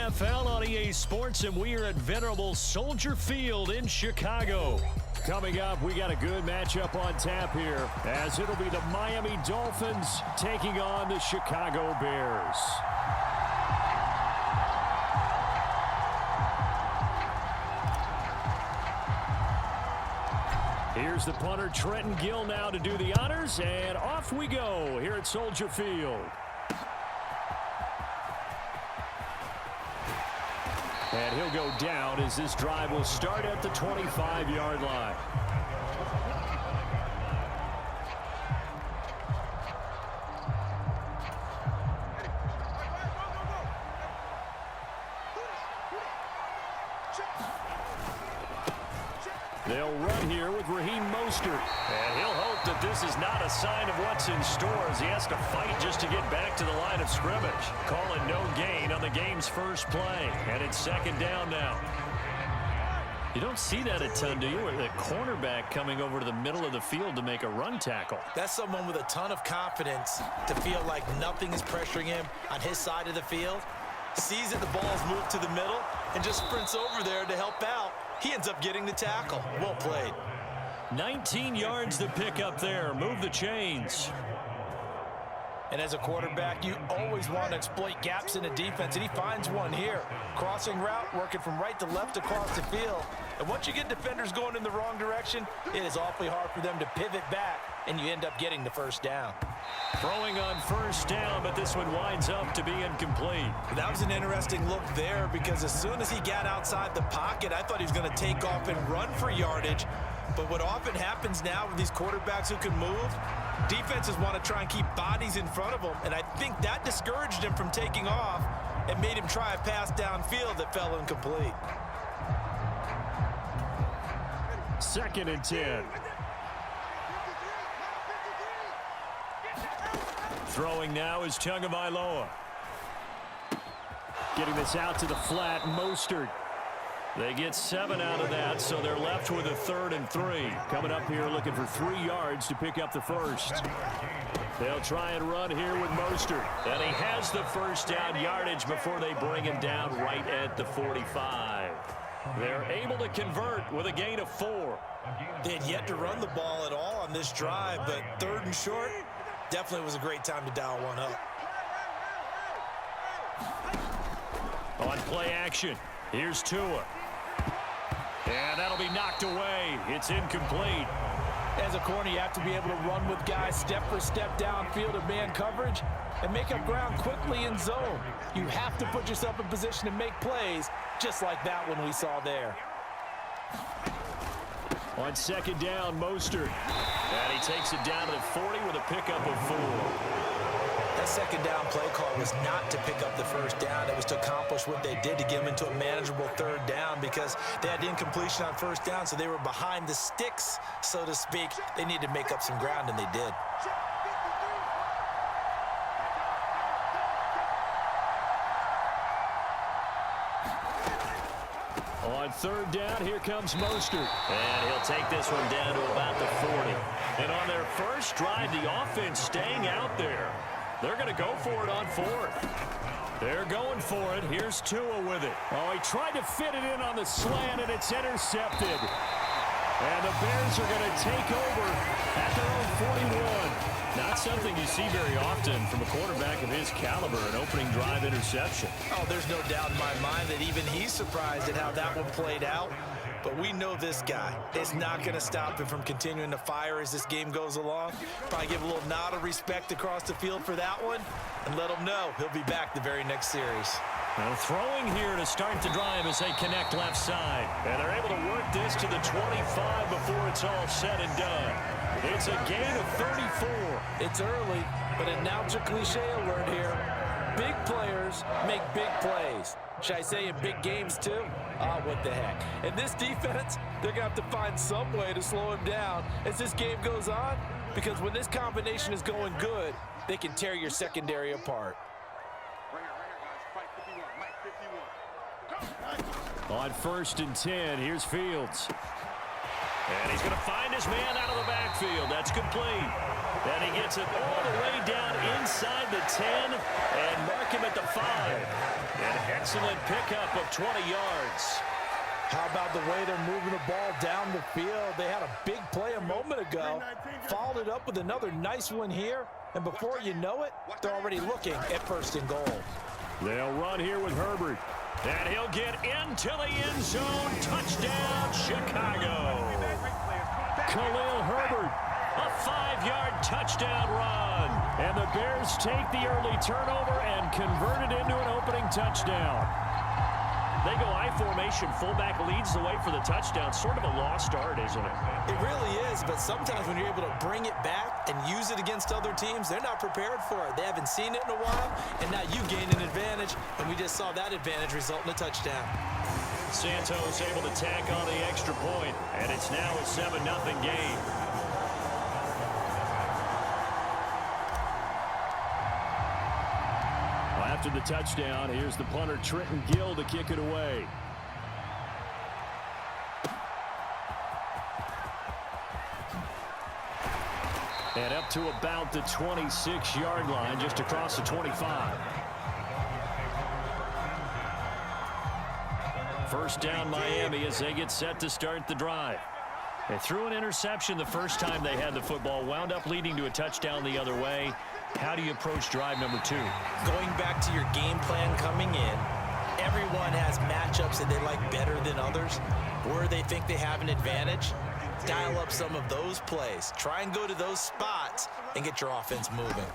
NFL on EA Sports, and we are at venerable Soldier Field in Chicago. Coming up, we got a good matchup on tap here, as it'll be the Miami Dolphins taking on the Chicago Bears. Here's the punter, Trenton Gill, now to do the honors, and off we go here at Soldier Field. And he'll go down as this drive will start at the 25-yard line. They'll run here with Raheem Mostert. And he'll hope that this is not a sign of what's in store as he has to fight just to get back to the line of scrimmage. Calling no gain on the game's first play. And it's second down now. You don't see that a ton, do you? With a cornerback coming over to the middle of the field to make a run tackle. That's someone with a ton of confidence to feel like nothing is pressuring him on his side of the field. Sees that the ball's moved to the middle and just sprints over there to help out. He ends up getting the tackle. Well played. 19 yards to pick up there. Move the chains. And as a quarterback, you always want to exploit gaps in the defense, and he finds one here. Crossing route, working from right to left across the field. And once you get defenders going in the wrong direction, it is awfully hard for them to pivot back, and you end up getting the first down. Throwing on first down, but this one winds up to be incomplete. That was an interesting look there because as soon as he got outside the pocket, I thought he was going to take off and run for yardage. But what often happens now with these quarterbacks who can move, defenses want to try and keep bodies in front of them, and I think that discouraged him from taking off and made him try a pass downfield that fell incomplete. 2nd and 10. Throwing now is Tagovailoa. Getting this out to the flat, Mostert. They get 7 out of that, so they're left with a 3rd and 3. Coming up here looking for 3 yards to pick up the first. They'll try and run here with Mostert. And he has the first down yardage before they bring him down right at the 45. They're able to convert with a gain of 4. They had yet to run the ball at all on this drive, but 3rd and short definitely was a great time to dial one up. On play action, here's Tua. And that'll be knocked away. It's incomplete. As a corner, you have to be able to run with guys step for step downfield of man coverage and make up ground quickly in zone. You have to put yourself in position to make plays, just like that one we saw there. On 2nd down, Mostert. And he takes it down to the 40 with a pickup of 4. That 2nd down play call was not to pick up the first down. It was to accomplish what they did to get them into a manageable 3rd down because they had incompletion on first down, so they were behind the sticks, so to speak. They needed to make up some ground, and they did. On 3rd down, here comes Mostert. And he'll take this one down to about the 40. And on their first drive, the offense staying out there. They're going to go for it on 4th. They're going for it. Here's Tua with it. Oh, he tried to fit it in on the slant, and it's intercepted. And the Bears are going to take over at their own 41. Not something you see very often from a quarterback of his caliber, an opening drive interception. Oh, there's no doubt in my mind that even he's surprised at how that one played out. But we know this guy is not going to stop him from continuing to fire as this game goes along. Probably give a little nod of respect across the field for that one and let him know he'll be back the very next series. Now throwing here to start the drive as they connect left side. And they're able to work this to the 25 before it's all said and done. It's a gain of 34. It's early, but a now cliche alert here. Big players make big plays. Should I say in big games too? Ah, what the heck. And this defense, they're going to have to find some way to slow him down as this game goes on, because when this combination is going good, they can tear your secondary apart. On 1st and 10, here's Fields. And he's going to find his man out of the backfield. That's complete. And he gets it all the way down inside the 10 and mark him at the 5. An excellent pickup of 20 yards. How about the way they're moving the ball down the field? They had a big play a moment ago, followed it up with another nice one here, and before you know it, they're already looking at 1st and goal. They'll run here with Herbert, and he'll get into the end zone. Touchdown, Chicago. Kahlil Herbert, a 5-yard touchdown run. And the Bears take the early turnover and convert it into an opening touchdown. They go I formation, fullback leads the way for the touchdown. Sort of a lost art, isn't it? It really is, but sometimes when you're able to bring it back and use it against other teams, they're not prepared for it. They haven't seen it in a while, and now you gain an advantage, and we just saw that advantage result in a touchdown. Santos able to tack on the extra point, and it's now a 7-0 game. After the touchdown, here's the punter Trenton Gill to kick it away. And up to about the 26-yard line, just across the 25. First down Miami as they get set to start the drive. They threw an interception the first time they had the football, wound up leading to a touchdown the other way. How do you approach drive number 2? Going back to your game plan coming in, everyone has matchups that they like better than others, where they think they have an advantage. Dial up some of those plays. Try and go to those spots and get your offense moving.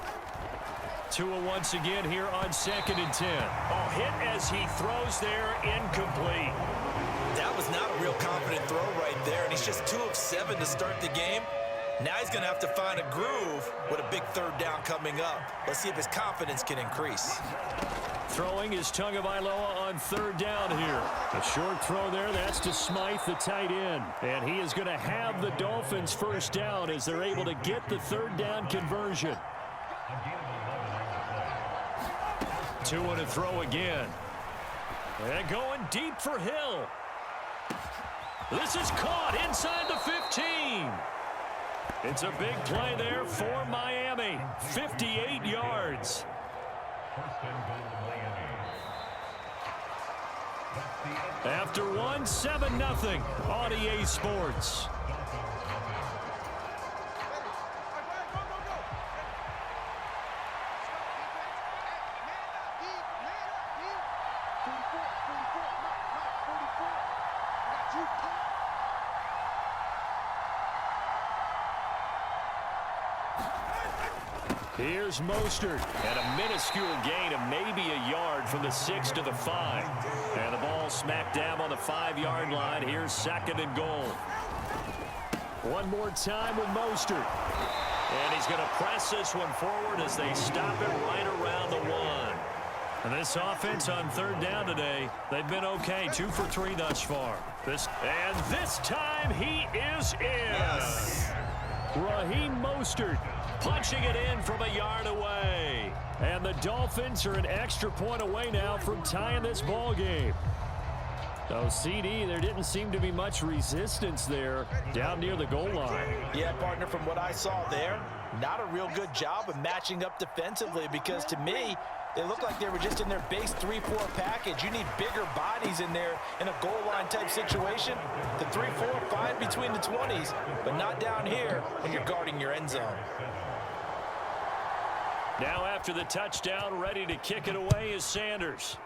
Tua once again here on 2nd and 10. Oh, hit as he throws there, incomplete. That was not a real confident throw right there, and he's just 2 of 7 to start the game. Now he's going to have to find a groove with a big 3rd down coming up. Let's see if his confidence can increase. Throwing is Tagovailoa on 3rd down here. A short throw there, that's to Smythe, the tight end. And he is going to have the Dolphins 1st down as they're able to get the 3rd down conversion. Tua to throw again. And going deep for Hill. This is caught inside the 15. It's a big play there for Miami. 58 yards. After one, 7-0 on EA Sports. Here's Mostert, and a minuscule gain of maybe a yard from the 6 to the 5. And the ball smack dab on the 5-yard line. Here's 2nd and goal. One more time with Mostert. And he's going to press this one forward as they stop it right around the 1. And this offense on 3rd down today, they've been okay. 2 for 3 thus far. This time he is in. Yes. Raheem Mostert punching it in from a yard away. And the Dolphins are an extra point away now from tying this ball game. So, CD, there didn't seem to be much resistance there down near the goal line. Yeah, partner, from what I saw there, not a real good job of matching up defensively, because to me, they looked like they were just in their base 3-4 package. You need bigger bodies in there in a goal line type situation. The 3-4, fine between the 20s, but not down here when you're guarding your end zone. Now after the touchdown, ready to kick it away is Sanders.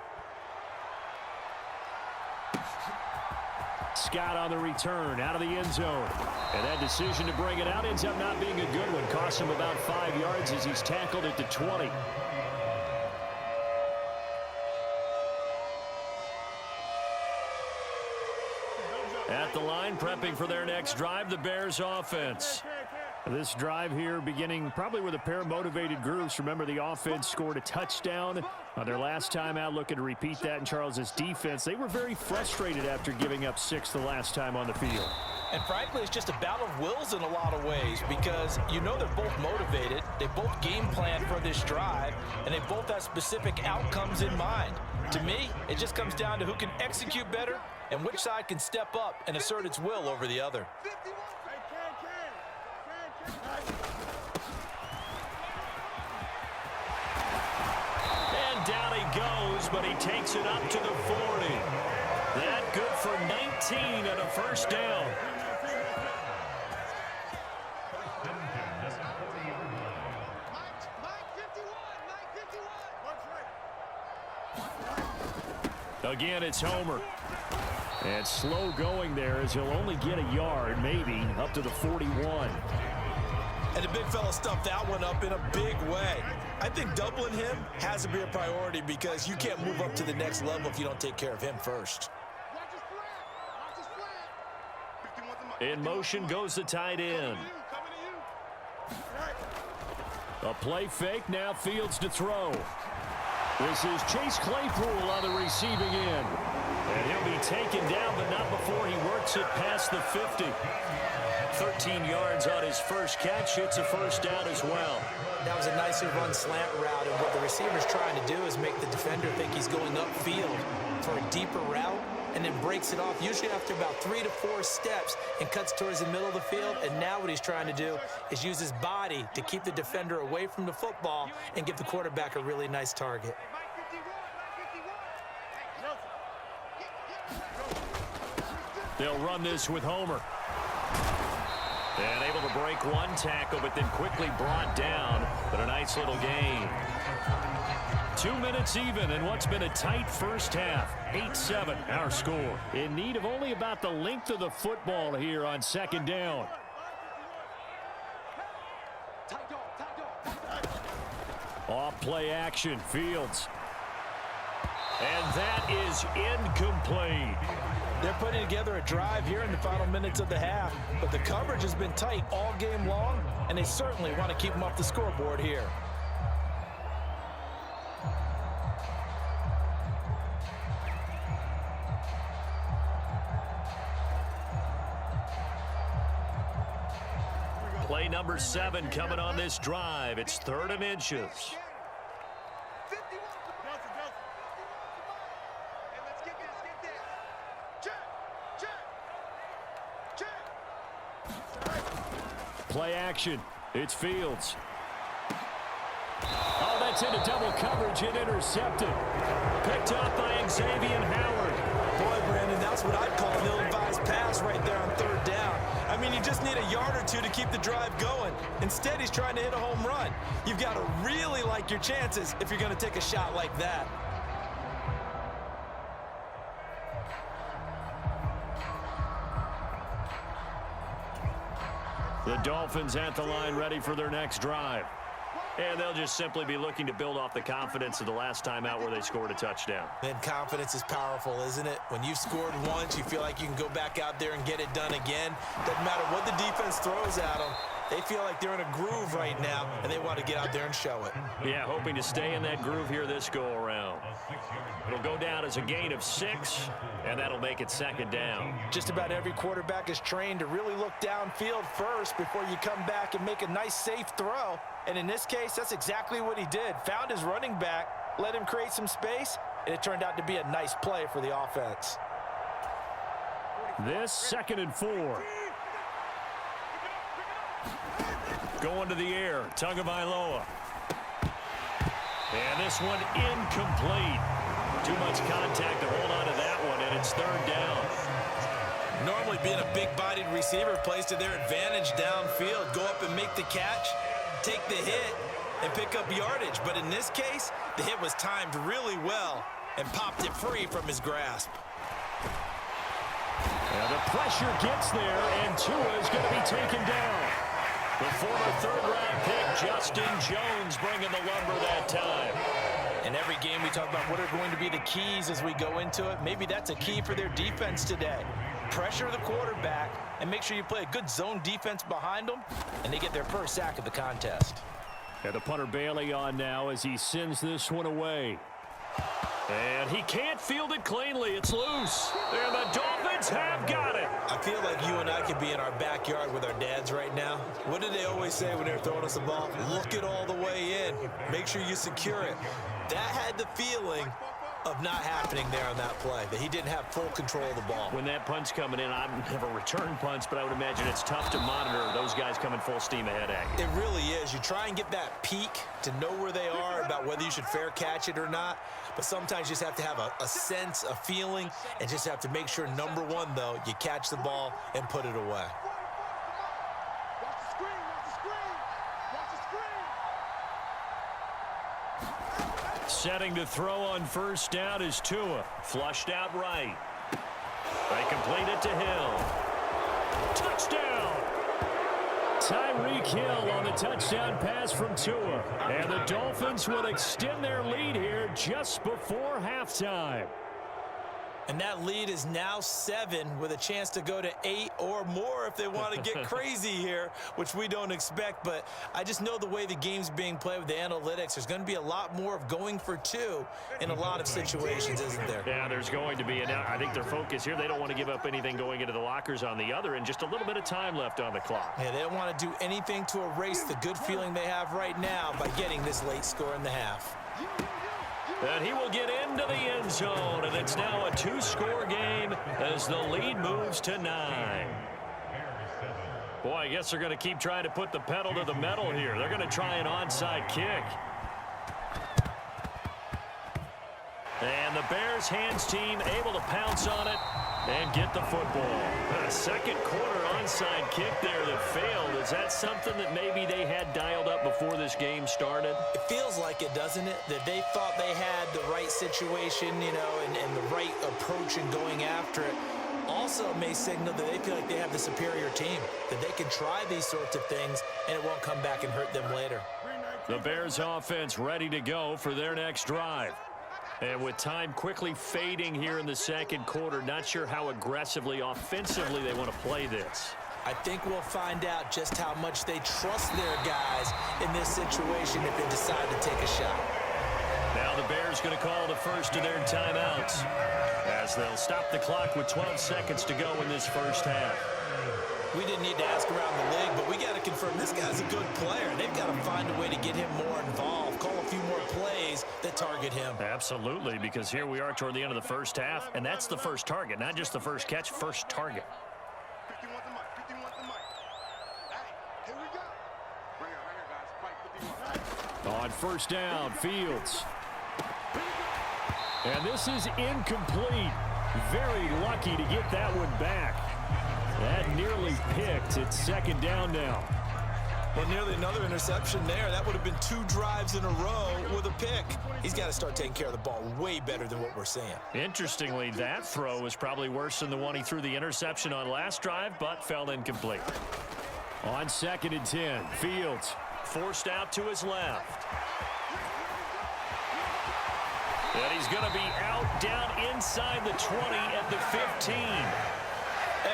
Scott on the return, out of the end zone. And that decision to bring it out ends up not being a good one. Cost him about 5 yards as he's tackled at the 20. At the line, prepping for their next drive, the Bears offense. This drive here beginning probably with a pair of motivated groups. Remember, the offense scored a touchdown on their last time out, looking to repeat that in Charles's defense. They were very frustrated after giving up 6 the last time on the field. And frankly, it's just a battle of wills in a lot of ways, because you know they're both motivated. They both game plan for this drive, and they both have specific outcomes in mind. To me, it just comes down to who can execute better and which side can step up and assert its will over the other. And down he goes, but he takes it up to the 40. That good for 19 and a first down. Again, it's Homer. And slow going there as he'll only get a yard, maybe, up to the 41. And the big fella stuffed that one up in a big way. I think doubling him has to be a priority because you can't move up to the next level if you don't take care of him first. In motion goes the tight end. A play fake, now Fields to throw. This is Chase Claypool on the receiving end. And he'll be taken down, but not before he works it past the 50. 13 yards on his first catch. It's a first down as well. That was a nicely run slant route, and what the receiver's trying to do is make the defender think he's going upfield for a deeper route, and then breaks it off, usually after about 3 to 4 steps, and cuts towards the middle of the field. And now what he's trying to do is use his body to keep the defender away from the football and give the quarterback a really nice target. They'll run this with Homer. And able to break one tackle, but then quickly brought down. But a nice little gain. 2 minutes even in what's been a tight first half. 8-7 our score. In need of only about the length of the football here on second down. Off play action, Fields. And that is incomplete. They're putting together a drive here in the final minutes of the half, but the coverage has been tight all game long, and they certainly want to keep them off the scoreboard here. Play number 7 coming on this drive. It's 3rd and inches. Play action. It's Fields. Oh, that's into double coverage and intercepted. Picked up by Xavier Howard. Boy, Brandon, that's what I'd call an ill-advised pass right there on 3rd down. I mean, you just need a yard or two to keep the drive going. Instead, he's trying to hit a home run. You've got to really like your chances if you're going to take a shot like that. The Dolphins at the line ready for their next drive. And they'll just simply be looking to build off the confidence of the last time out where they scored a touchdown. And confidence is powerful, isn't it? When you've scored once, you feel like you can go back out there and get it done again. Doesn't matter what the defense throws at them. They feel like they're in a groove right now, and they want to get out there and show it. Yeah, hoping to stay in that groove here this go-around. It'll go down as a gain of 6, and that'll make it 2nd down. Just about every quarterback is trained to really look downfield first before you come back and make a nice, safe throw. And in this case, that's exactly what he did. Found his running back, let him create some space, and it turned out to be a nice play for the offense. This 2nd and 4. Going to the air, Tagovailoa. And this one incomplete. Too much contact to hold on to that one, and it's 3rd down. Normally being a big-bodied receiver plays to their advantage downfield. Go up and make the catch, take the hit, and pick up yardage. But in this case, the hit was timed really well and popped it free from his grasp. And the pressure gets there, and Tua is going to be taken down. The former 3rd-round pick, Justin Jones, bringing the lumber that time. In every game, we talk about what are going to be the keys as we go into it. Maybe that's a key for their defense today. Pressure the quarterback and make sure you play a good zone defense behind them, and they get their first sack of the contest. And the punter Bailey on now as he sends this one away. And he can't field it cleanly. It's loose. And the Dolphins have got it. I feel like you and I could be in our backyard with our dads right now. What do they always say when they're throwing us a ball? Look it all the way in. Make sure you secure it. That had the feeling of not happening there on that play, that he didn't have full control of the ball. When that punch coming in, I've never returned punts, but I would imagine it's tough to monitor those guys coming full steam ahead at you. It really is. You try and get that peek to know where they are, about whether you should fair catch it or not, but sometimes you just have to have a sense, a feeling, and just have to make sure, number one, though, you catch the ball and put it away. Setting to throw on first down is Tua. Flushed out right. They complete it to Hill. Touchdown! Tyreek Hill on the touchdown pass from Tua. And the Dolphins will extend their lead here just before halftime. And that lead is now 7 with a chance to go to 8 or more if they want to get crazy here, which we don't expect. But I just know the way the game's being played with the analytics, there's going to be a lot more of going for 2 in a lot of situations, isn't there? Yeah, there's going to be. And I think their focus here, they don't want to give up anything going into the lockers on the other, and just a little bit of time left on the clock. Yeah, they don't want to do anything to erase the good feeling they have right now by getting this late score in the half. And he will get into the end zone, and it's now a 2-score game as the lead moves to 9. Boy, I guess they're going to keep trying to put the pedal to the metal here. They're going to try an onside kick. And the Bears hands team able to pounce on it and get the football. A second quarter onside kick there that failed. Is that something that maybe they had dialed up before this game started? It feels like it, doesn't it? That they thought they had the right situation, you know, and the right approach in going after it. Also may signal that they feel like they have the superior team, that they can try these sorts of things and it won't come back and hurt them later. The Bears offense ready to go for their next drive. And with time quickly fading here in the second quarter, not sure how aggressively, offensively they want to play this. I think we'll find out just how much they trust their guys in this situation if they decide to take a shot. Now the Bears going to call the first of their timeouts as they'll stop the clock with 12 seconds to go in this first half. We didn't need to ask around the league, but we got to confirm this guy's a good player. They've got to find a way to get him more involved, call a few more plays that target him. Absolutely, because here we are toward the end of the first half, and that's the first target, not just the first catch, first target. On first down, Fields. And this is incomplete. Very lucky to get that one back. That nearly picked. It's second down now. Well, nearly another interception there. That would have been 2 drives in a row with a pick. He's got to start taking care of the ball way better than what we're seeing. Interestingly, that throw was probably worse than the one he threw the interception on last drive, but fell incomplete. On second and 10, Fields forced out to his left. And he's going to be out down inside the 20 at the 15.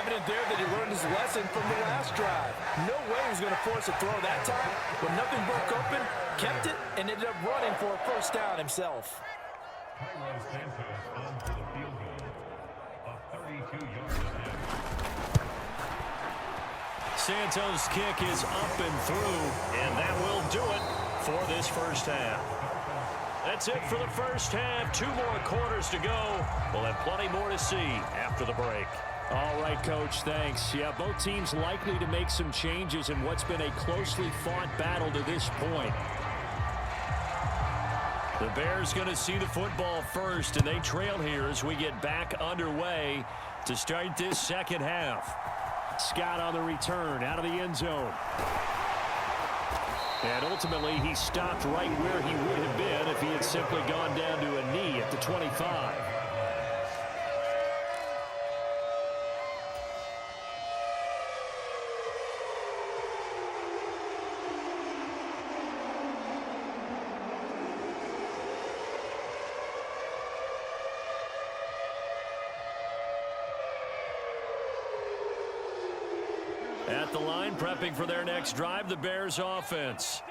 Evident there that he learned his lesson from the last drive. No way he was going to force a throw that time. When nothing broke open, kept it, and ended up running for a first down himself. Santos' kick is up and through, and that will do it for this first half. That's it for the first half. 2 more quarters to go. We'll have plenty more to see after the break. All right, Coach, thanks. Yeah, both teams likely to make some changes in what's been a closely fought battle to this point. The Bears going to see the football first, and they trail here as we get back underway to start this second half. Scott on the return out of the end zone. And ultimately, he stopped right where he would have been if he had simply gone down to a knee at the 25. At the line, prepping for their next drive, the Bears offense.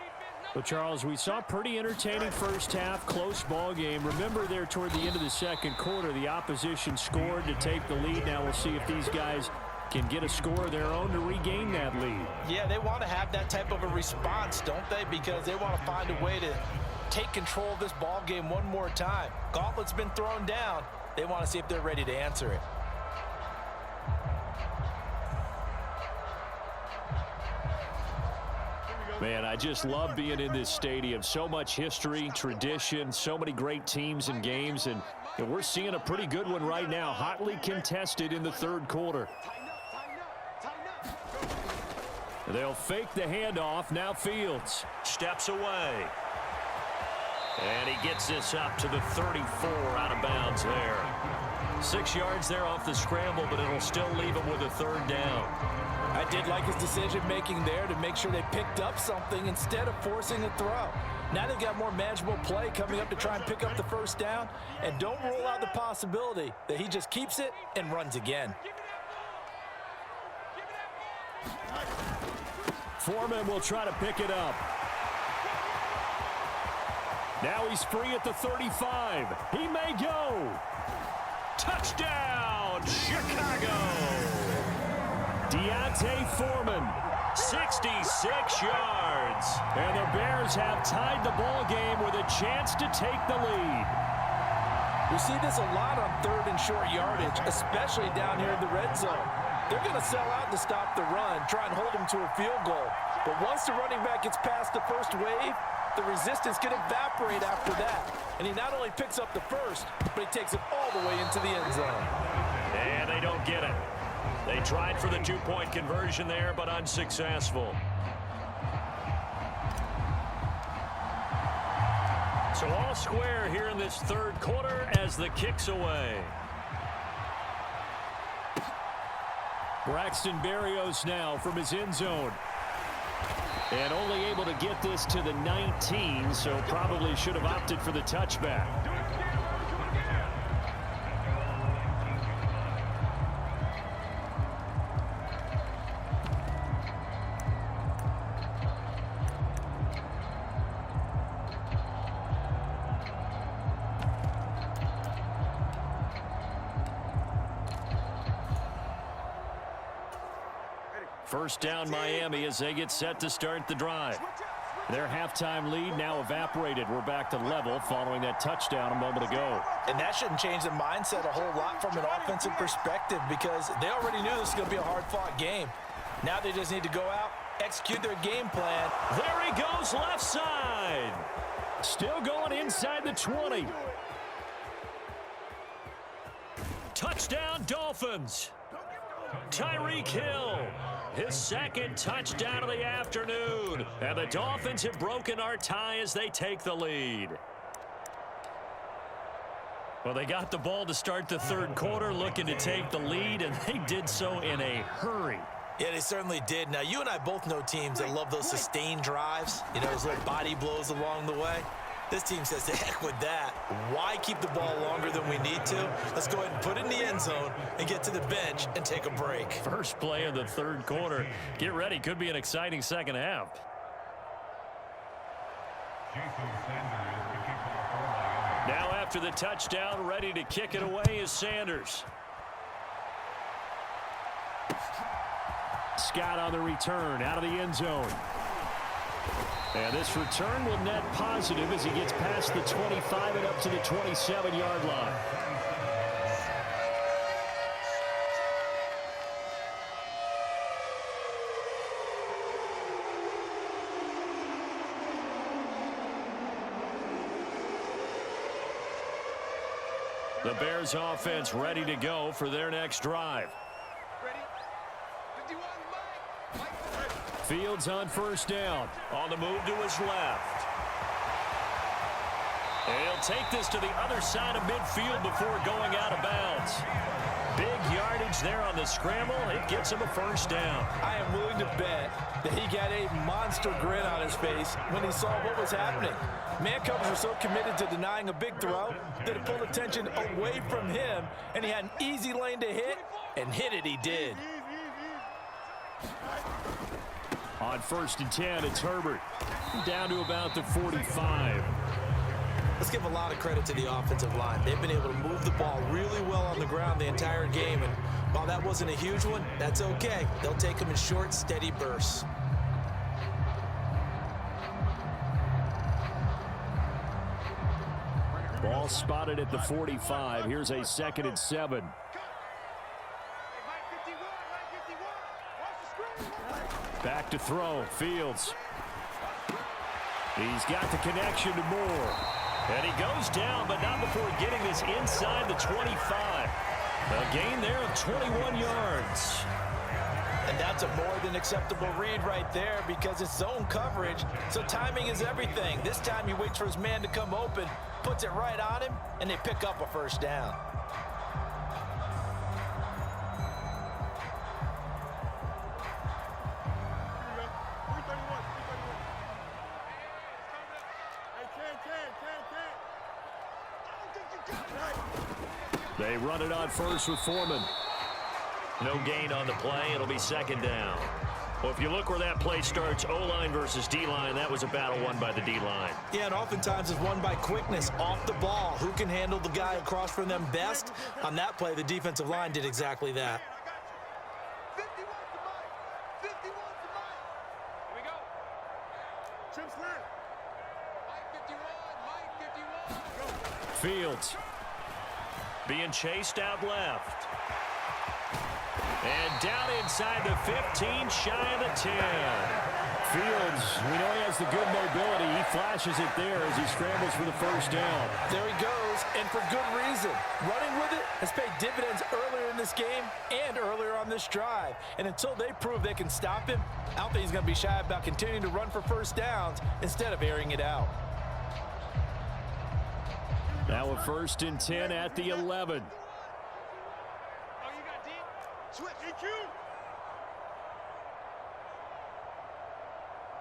But, Charles, we saw a pretty entertaining first half, close ball game. Remember there toward the end of the second quarter, the opposition scored to take the lead. Now we'll see if these guys can get a score of their own to regain that lead. Yeah, they want to have that type of a response, don't they? Because they want to find a way to take control of this ball game one more time. Gauntlet's been thrown down. They want to see if they're ready to answer it. Man, I just love being in this stadium. So much history, tradition, so many great teams and games, and we're seeing a pretty good one right now, hotly contested in the third quarter. They'll fake the handoff. Now Fields steps away. And he gets this up to the 34, out of bounds there. 6 yards there off the scramble, but it'll still leave him with a third down. I did like his decision-making there to make sure they picked up something instead of forcing a throw. Now they've got more manageable play coming up to try and pick up the first down. And don't rule out the possibility that he just keeps it and runs again. Foreman will try to pick it up. Now he's free at the 35. He may go. Touchdown, Chicago. Deontay Foreman, 66 yards. And the Bears have tied the ball game with a chance to take the lead. We see this a lot on third and short yardage, especially down here in the red zone. They're going to sell out to stop the run, try and hold them to a field goal. But once the running back gets past the first wave, the resistance can evaporate after that. And he not only picks up the first, but he takes it all the way into the end zone. And they don't get it. They tried for the two-point conversion there, but unsuccessful. So all square here in this third quarter as the kick's away. Braxton Berrios now from his end zone. And only able to get this to the 19, so probably should have opted for the touchback. First down Miami as they get set to start the drive. Their halftime lead now evaporated. We're back to level following that touchdown a moment ago. And that shouldn't change the mindset a whole lot from an offensive perspective because they already knew this was going to be a hard-fought game. Now they just need to go out, execute their game plan. There he goes left side. Still going inside the 20. Touchdown Dolphins. Tyreek Hill. His second touchdown of the afternoon. And the Dolphins have broken our tie as they take the lead. Well, they got the ball to start the third quarter, looking to take the lead, and they did so in a hurry. Yeah, they certainly did. Now, you and I both know teams that love those sustained drives. You know, those little body blows along the way. This team says, the heck with that. Why keep the ball longer than we need to? Let's go ahead and put it in the end zone and get to the bench and take a break. First play of the third quarter. Get ready. Could be an exciting second half. Now after the touchdown, ready to kick it away is Sanders. Scott on the return out of the end zone. And this return will net positive as he gets past the 25 and up to the 27-yard line. The Bears offense ready to go for their next drive. Fields on first down. On the move to his left. And he'll take this to the other side of midfield before going out of bounds. Big yardage there on the scramble. It gets him a first down. I am willing to bet that he got a monster grin on his face when he saw what was happening. Man coverage was so committed to denying a big throw that it pulled attention away from him, and he had an easy lane to hit, and hit it he did. On first and 10, it's Herbert. Down to about the 45. Let's give a lot of credit to the offensive line. They've been able to move the ball really well on the ground the entire game. And while that wasn't a huge one, that's okay. They'll take them in short, steady bursts. Ball spotted at the 45. Here's a 2nd and 7. Back to throw. Fields. He's got the connection to Moore. And he goes down, but not before getting this inside the 25. A gain there of 21 yards. And that's a more than acceptable read right there because it's zone coverage, so timing is everything. This time he waits for his man to come open, puts it right on him, and they pick up a first down. They run it on first with Foreman. No gain on the play. It'll be 2nd down. Well, if you look where that play starts, O-line versus D-line, that was a battle won by the D-line. Yeah, and oftentimes it's won by quickness off the ball. Who can handle the guy across from them best? On that play, the defensive line did exactly that. Fields being chased out left. And down inside the 15, shy of the 10. Fields, we know he has the good mobility. He flashes it there as he scrambles for the first down. There he goes, and for good reason. Running with it has paid dividends earlier in this game and earlier on this drive. And until they prove they can stop him, I don't think he's going to be shy about continuing to run for first downs instead of airing it out. Now a 1st and 10 at the 11. Switch. EQ.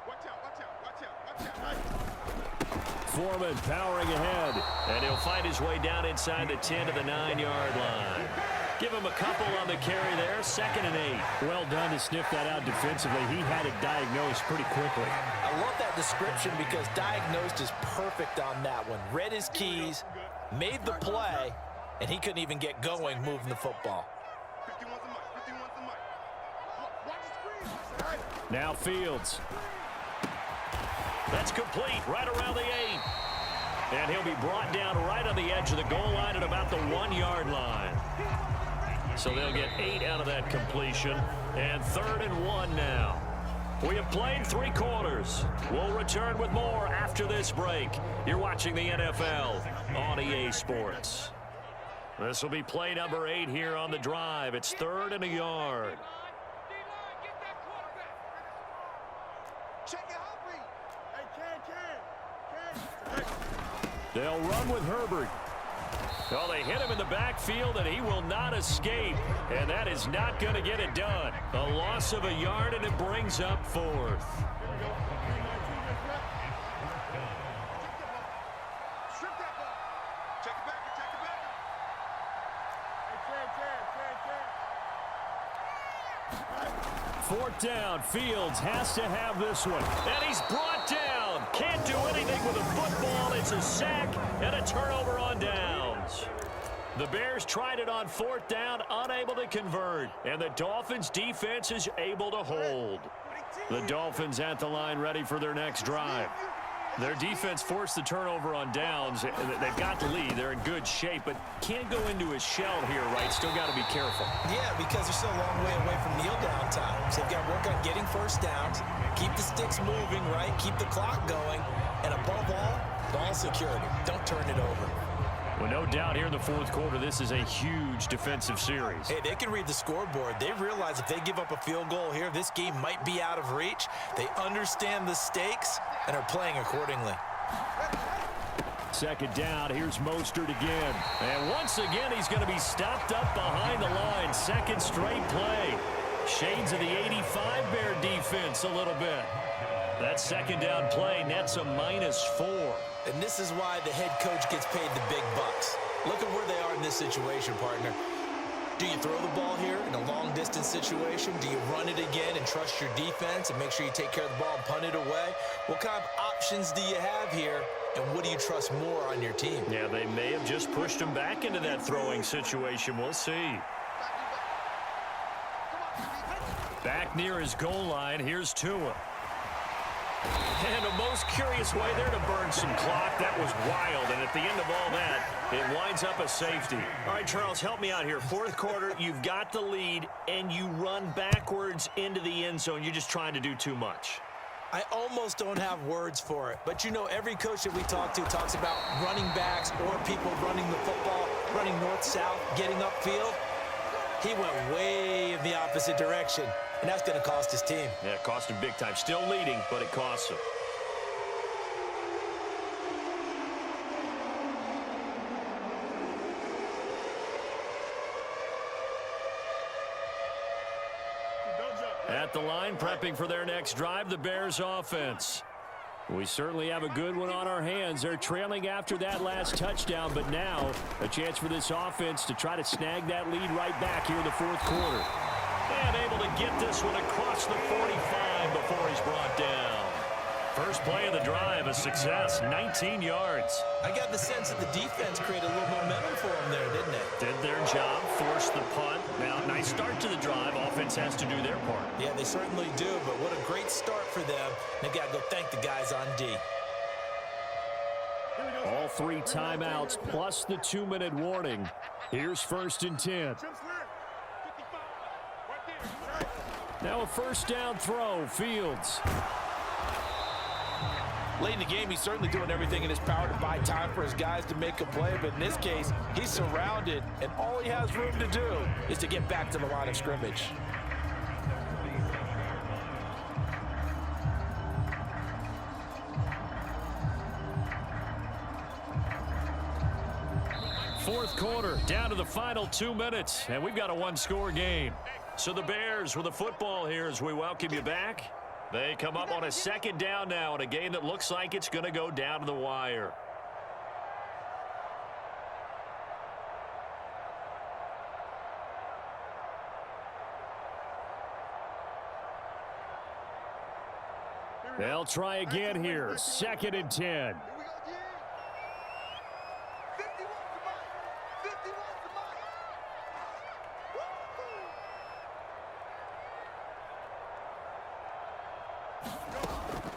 Watch out. Foreman powering ahead. And he'll find his way down inside the 10 to the 9-yard line. Give him a couple on the carry there. 2nd and 8. Well done to sniff that out defensively. He had it diagnosed pretty quickly. I love that description because diagnosed is perfect on that one. Read his keys, made the play, and he couldn't even get going moving the football. Now Fields. That's complete right around the 8. And he'll be brought down right on the edge of the goal line at about the 1-yard line. So they'll get 8 out of that completion. And 3rd and 1 now. We have played 3 quarters. We'll return with more after this break. You're watching the NFL on EA Sports. This will be play number 8 here on the drive. It's 3rd and a yard. They'll run with Herbert. Well, they hit him in the backfield, and he will not escape. And that is not going to get it done. A loss of a yard, and it brings up 4th. Fourth down. Fields has to have this one. And he's brought down. Can't do anything with a football. It's a sack and a turnover on downs. The Bears tried it on 4th down, unable to convert. And the Dolphins' defense is able to hold. The Dolphins at the line ready for their next drive. Their defense forced the turnover on downs. They've got the lead. They're in good shape, but can't go into a shell here, right? Still got to be careful. Yeah, because they're still a long way away from kneel down time. So they've got to work on getting first downs, keep the sticks moving, right? Keep the clock going. And above all, ball security. Don't turn it over. Well, no doubt here in the 4th quarter, this is a huge defensive series. Hey, they can read the scoreboard. They realize if they give up a field goal here, this game might be out of reach. They understand the stakes and are playing accordingly. 2nd down. Here's Mostert again. And once again, he's going to be stopped up behind the line. 2nd straight play. Shades of the 85 Bear defense a little bit. That 2nd down play nets a -4. And this is why the head coach gets paid the big bucks. Look at where they are in this situation, partner. Do you throw the ball here in a long-distance situation? Do you run it again and trust your defense and make sure you take care of the ball and punt it away? What kind of options do you have here, and what do you trust more on your team? Yeah, they may have just pushed him back into that throwing situation. We'll see. Back near his goal line, here's Tua. And a most curious way there to burn some clock. That was wild. And at the end of all that, it winds up a safety. All right, Charles, help me out here. Fourth quarter, you've got the lead, and you run backwards into the end zone. You're just trying to do too much. I almost don't have words for it. But, you know, every coach that we talk to talks about running backs or people running the football, running north-south, getting upfield. He went way in the opposite direction, and that's going to cost his team. Yeah, it cost him big time. Still leading, but it costs him. At the line, prepping for their next drive, the Bears offense. We certainly have a good one on our hands. They're trailing after that last touchdown, but now a chance for this offense to try to snag that lead right back here in the fourth quarter. And able to get this one across the 45 before he's brought down. First play of the drive, a success, 19 yards. I got the sense that the defense created a little momentum for him there, didn't it? Did their job, forced the punt. Now, nice start to the drive. Offense has to do their part. Yeah, they certainly do, but what a great start for them. They got to go thank the guys on D. All 3 timeouts plus the 2-minute warning. Here's 1st and 10. Now a first down throw, Fields. Late in the game, he's certainly doing everything in his power to buy time for his guys to make a play, but in this case, he's surrounded, and all he has room to do is to get back to the line of scrimmage. Fourth quarter, down to the final 2 minutes, and we've got a one-score game. So the Bears with the football here as we welcome you back. They come up on a second down now in a game that looks like it's going to go down to the wire. They'll try again here. 2nd and 10.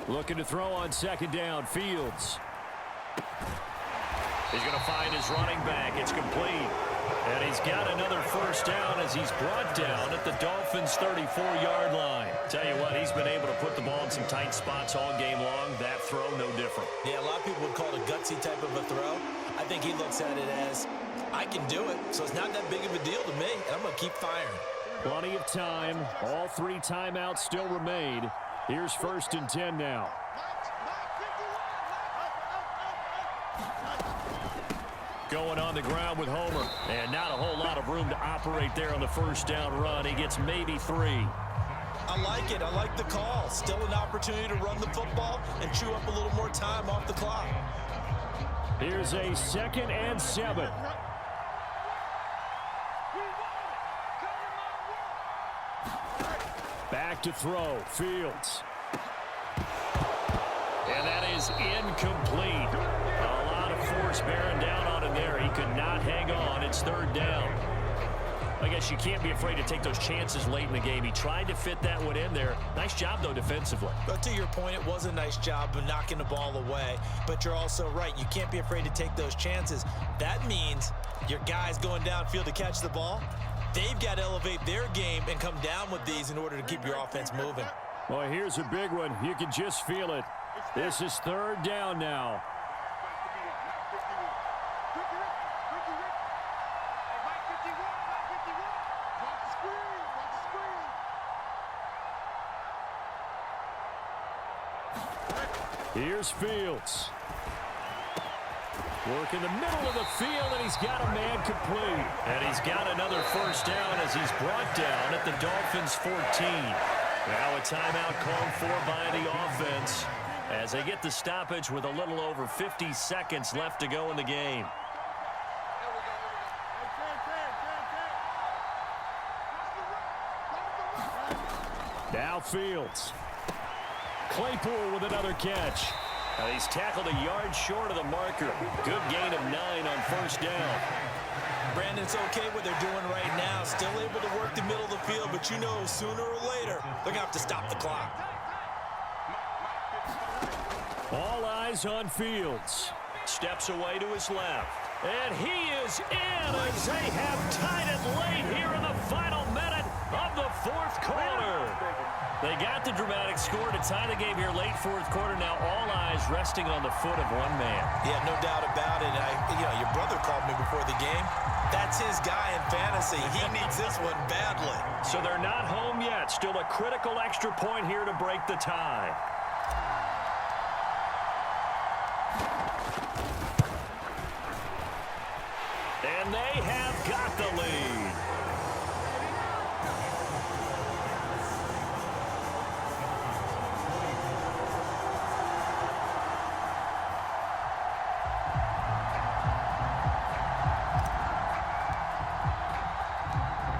Looking to throw on 2nd down, Fields. He's going to find his running back. It's complete. And he's got another first down as he's brought down at the Dolphins' 34-yard line. Tell you what, he's been able to put the ball in some tight spots all game long. That throw, no different. Yeah, a lot of people would call it a gutsy type of a throw. I think he looks at it as, I can do it, so it's not that big of a deal to me, and I'm going to keep firing. Plenty of time. All 3 timeouts still remain. Here's 1st and 10 now. Going on the ground with Homer. And not a whole lot of room to operate there on the first down run. He gets maybe 3. I like it. I like the call. Still an opportunity to run the football and chew up a little more time off the clock. Here's a 2nd and 7. Back to throw, Fields. And that is incomplete. A lot of force bearing down on him there. He could not hang on. It's 3rd down. I guess you can't be afraid to take those chances late in the game. He tried to fit that one in there. Nice job, though, defensively. But to your point, it was a nice job of knocking the ball away. But you're also right. You can't be afraid to take those chances. That means your guys going downfield to catch the ball, they've got to elevate their game and come down with these in order to keep your offense moving. Well, here's a big one. You can just feel it. This is 3rd down now. Here's Fields. Work in the middle of the field, and he's got a man complete. And he's got another first down as he's brought down at the Dolphins' 14. Now a timeout called for by the offense as they get the stoppage with a little over 50 seconds left to go in the game. Now Fields. Claypool with another catch. He's tackled a yard short of the marker. Good gain of 9 on first down. Brandon, it's okay what they're doing right now. Still able to work the middle of the field, but you know sooner or later they're going to have to stop the clock. All eyes on Fields. Steps away to his left. And he is in as they have tied it late here in the final minute of the fourth quarter. They got the dramatic score to tie the game here late fourth quarter. Now all eyes resting on the foot of one man. Yeah, no doubt about it. Your brother called me before the game. That's his guy in fantasy. He needs this one badly. So they're not home yet. Still a critical extra point here to break the tie. And they have got the lead.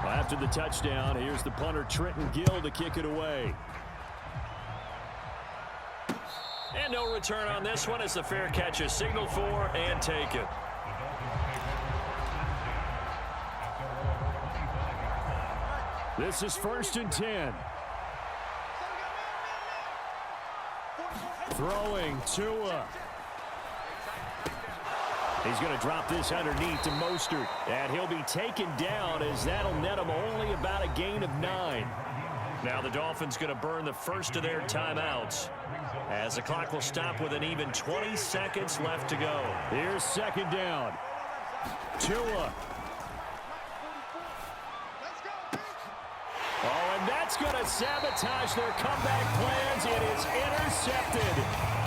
After the touchdown, here's the punter Trenton Gill to kick it away. And no return on this one as the fair catch is signaled for and taken. This is 1st and 10. Throwing Tua. He's going to drop this underneath to Mostert. And he'll be taken down as that'll net him only about a gain of 9. Now the Dolphins going to burn the first of their timeouts as the clock will stop with an even 20 seconds left to go. Here's 2nd down. Tua. Oh, and that's going to sabotage their comeback plans. It is intercepted.